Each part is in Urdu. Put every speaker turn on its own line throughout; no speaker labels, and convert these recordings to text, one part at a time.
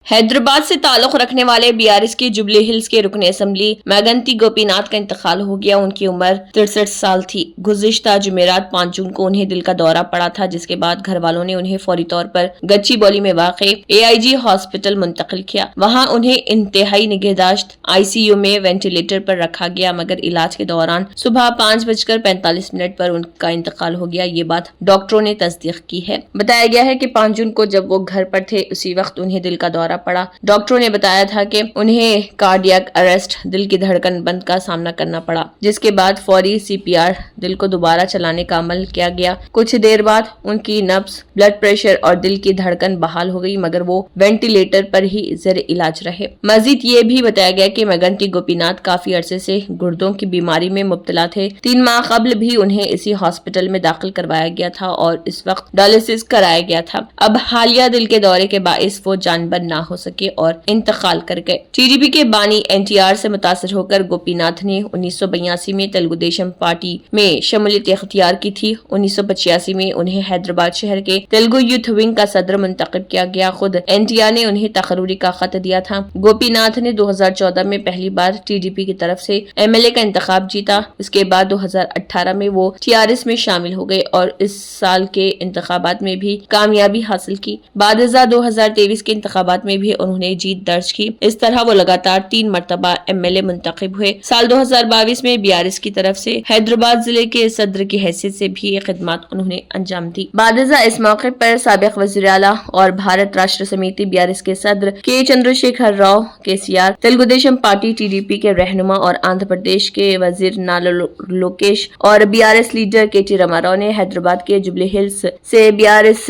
حیدرآباد سے تعلق رکھنے والے بیارس کے جبلی ہلز کے رکن اسمبلی میگنتی گوپی ناتھ کا انتقال ہو گیا۔ ان کی عمر 63 سال تھی۔ گزشتہ جمعرات 5 جون کو انہیں دل کا دورہ پڑا تھا، جس کے بعد گھر والوں نے انہیں فوری طور پر گچی باؤلی میں واقع AIG ہاسپٹل منتقل کیا۔ وہاں انہیں انتہائی نگہداشت ICU میں وینٹیلیٹر پر رکھا گیا، مگر علاج کے دوران صبح 5:45 پر ان کا انتقال ہو گیا۔ یہ بات ڈاکٹروں نے تصدیق کی ہے۔ بتایا گیا ہے کہ 5 جون کو جب وہ گھر پر تھے، اسی وقت انہیں دل کا دورہ پڑا۔ ڈاکٹروں نے بتایا تھا کہ انہیں کارڈیاک اریسٹ، دل کی دھڑکن بند کا سامنا کرنا پڑا، جس کے بعد فوری CPR، دل کو دوبارہ چلانے کا عمل کیا گیا۔ کچھ دیر بعد ان کی نبض، بلڈ پریشر اور دل کی دھڑکن بحال ہو گئی، مگر وہ وینٹیلیٹر پر ہی زیر علاج رہے۔ مزید یہ بھی بتایا گیا کہ میگنتی گوپی ناتھ کافی عرصے سے گردوں کی بیماری میں مبتلا تھے۔ 3 ماہ قبل بھی انہیں اسی ہاسپٹل میں داخل کروایا گیا تھا اور اس وقت ڈائلیسس کرایا گیا تھا۔ اب حالیہ دل کے دورے کے باعث وہ جانبر نہ ہو سکے اور انتقال کر گئے۔ TDP کے بانی NTR سے متاثر ہو کر گوپی ناتھ نے 1982 میں تلگو دیشم پارٹی میں شمولیت اختیار کی تھی۔ 1985 میں انہیں حیدرآباد شہر کے تلگو یوتھ ونگ کا صدر منتخب کیا گیا۔ خود NTR نے انہیں تقرری کا خط دیا تھا۔ گوپی ناتھ نے 2014 میں پہلی بار TDP کی طرف سے MLA کا انتخاب جیتا۔ اس کے بعد 2018 میں وہ TRS میں شامل ہو گئے اور اس سال کے انتخابات میں بھی کامیابی حاصل کی۔ بعد ازاں 2023 کے انتخابات میں بھی انہوں نے جیت درج کی۔ اس طرح وہ لگاتار 3 مرتبہ MLA منتخب ہوئے۔ سال 2022 میں بیارس کی طرف سے حیدرآباد ضلع کے صدر کی حیثیت سے بھی خدمات انہوں نے انجام دی۔ بعد ازاں اس موقع پر سابق وزیر اعلیٰ اور بھارت راشٹر سمیتی بیارس کے صدر کے Chandra Shekhar Rao KCR، Telugu Desam party TDP کے رہنما اور آندھرا پردیش کے وزیر نالا لوکیش اور بیارس لیڈر KT راما راؤ نے حیدرآباد کے جبلی ہلز سے بیارس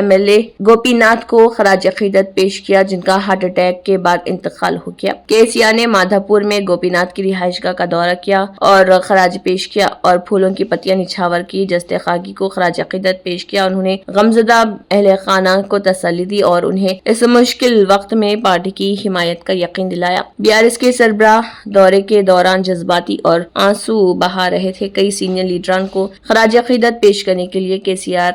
MLA گوپی ناتھ کو خراج عقیدت پیش کیا، جن کا ہارٹ اٹیک کے بعد انتقال ہو گیا۔ KCR نے مادھا پور میں گوپی ناتھ کی رہائش گاہ کا دورہ کیا اور خراج پیش کیا اور پھولوں کی پتیاں نچھاور کی۔ جستے خاکی کو خراج عقیدت پیش کیا۔ انہوں نے غمزدہ اہل خانہ کو تسلی دی اور انہیں اس مشکل وقت میں پارٹی کی حمایت کا یقین دلایا۔ بیارس کے سربراہ دورے کے دوران جذباتی اور آنسو بہا رہے تھے۔ کئی سینئر لیڈران کو خراج عقیدت پیش کرنے کے لیے KCR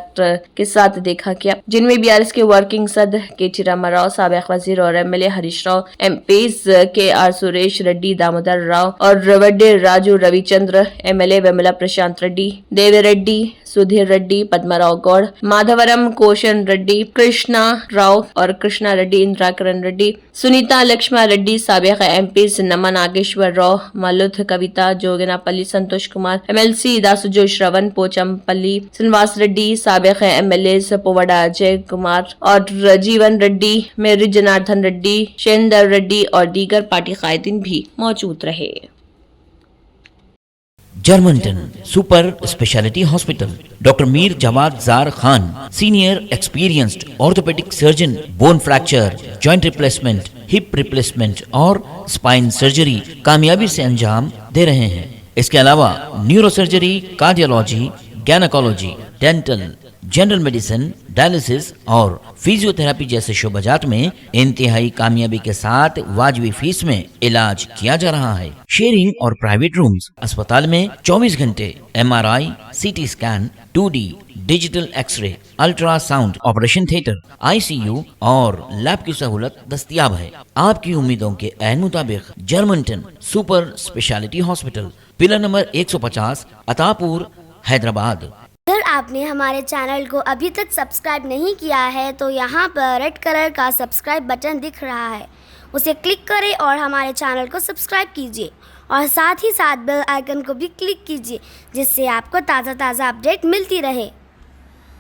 کے ساتھ دیکھا گیا، جن میں بیارس کے ورکنگ صدر KT راما راؤ، سابق وزیر اور MLA Harish Rao, MPs KR Suresh ready, Damodar Rao اور وڈے راجو روی چندر، MLA ویملا پرشانت ریڈی، دیوی ریڈی، سدھیر ریڈی، پدما راؤ گوڑ، مادھورم کوشن ریڈی، کرشنا راؤ اور کرشنا ریڈی، اندرا کرن ریڈی، سنیتا لکشما ریڈی، سابق MPs نما ناگیشور راؤ، ملوتھ کویتا، جوگنا پلی سنتوش کمار، MLC داسوجو شرون، پوچم پلی سنواس ریڈی، سابق MLAs پووڈا اجے کمار اور جیون ریڈی، میری جناردھن ریڈی، شیندر ریڈی اور دیگر پارٹی قائدین بھی موجود رہے۔
جرمنٹن super speciality hospital, doctor Mir Jawad Zar Khan, senior experienced orthopaedic surgeon, bone fracture, joint replacement, hip replacement اور اسپائن سرجری کامیابی سے انجام دے رہے ہیں۔ اس کے علاوہ neuro surgery, cardiology, gynaecology, dental, general medicine, dialysis اور فزیو تھراپی جیسے شعبہ جات میں انتہائی کامیابی کے ساتھ واجبی فیس میں علاج کیا جا رہا ہے۔ شیئرنگ اور پرائیویٹ رومز، اسپتال میں 24 گھنٹے MRI، CT scan, 2D digital X ray, ultra sound, operation theatre, ICU اور لیب کی سہولت دستیاب ہے۔ آپ کی امیدوں کے عین مطابق جرمنٹن super speciality hospital, pillar number 150، Attapur, Hyderabad.
اگر آپ نے ہمارے چینل کو ابھی تک سبسکرائب نہیں کیا ہے تو یہاں پر ریڈ کلر کا سبسکرائب بٹن دکھ رہا ہے، اسے کلک کریں اور ہمارے چینل کو سبسکرائب کیجیے اور ساتھ ہی ساتھ بیل آئیکن کو بھی کلک کیجیے، جس سے آپ کو تازہ اپڈیٹ ملتی رہے۔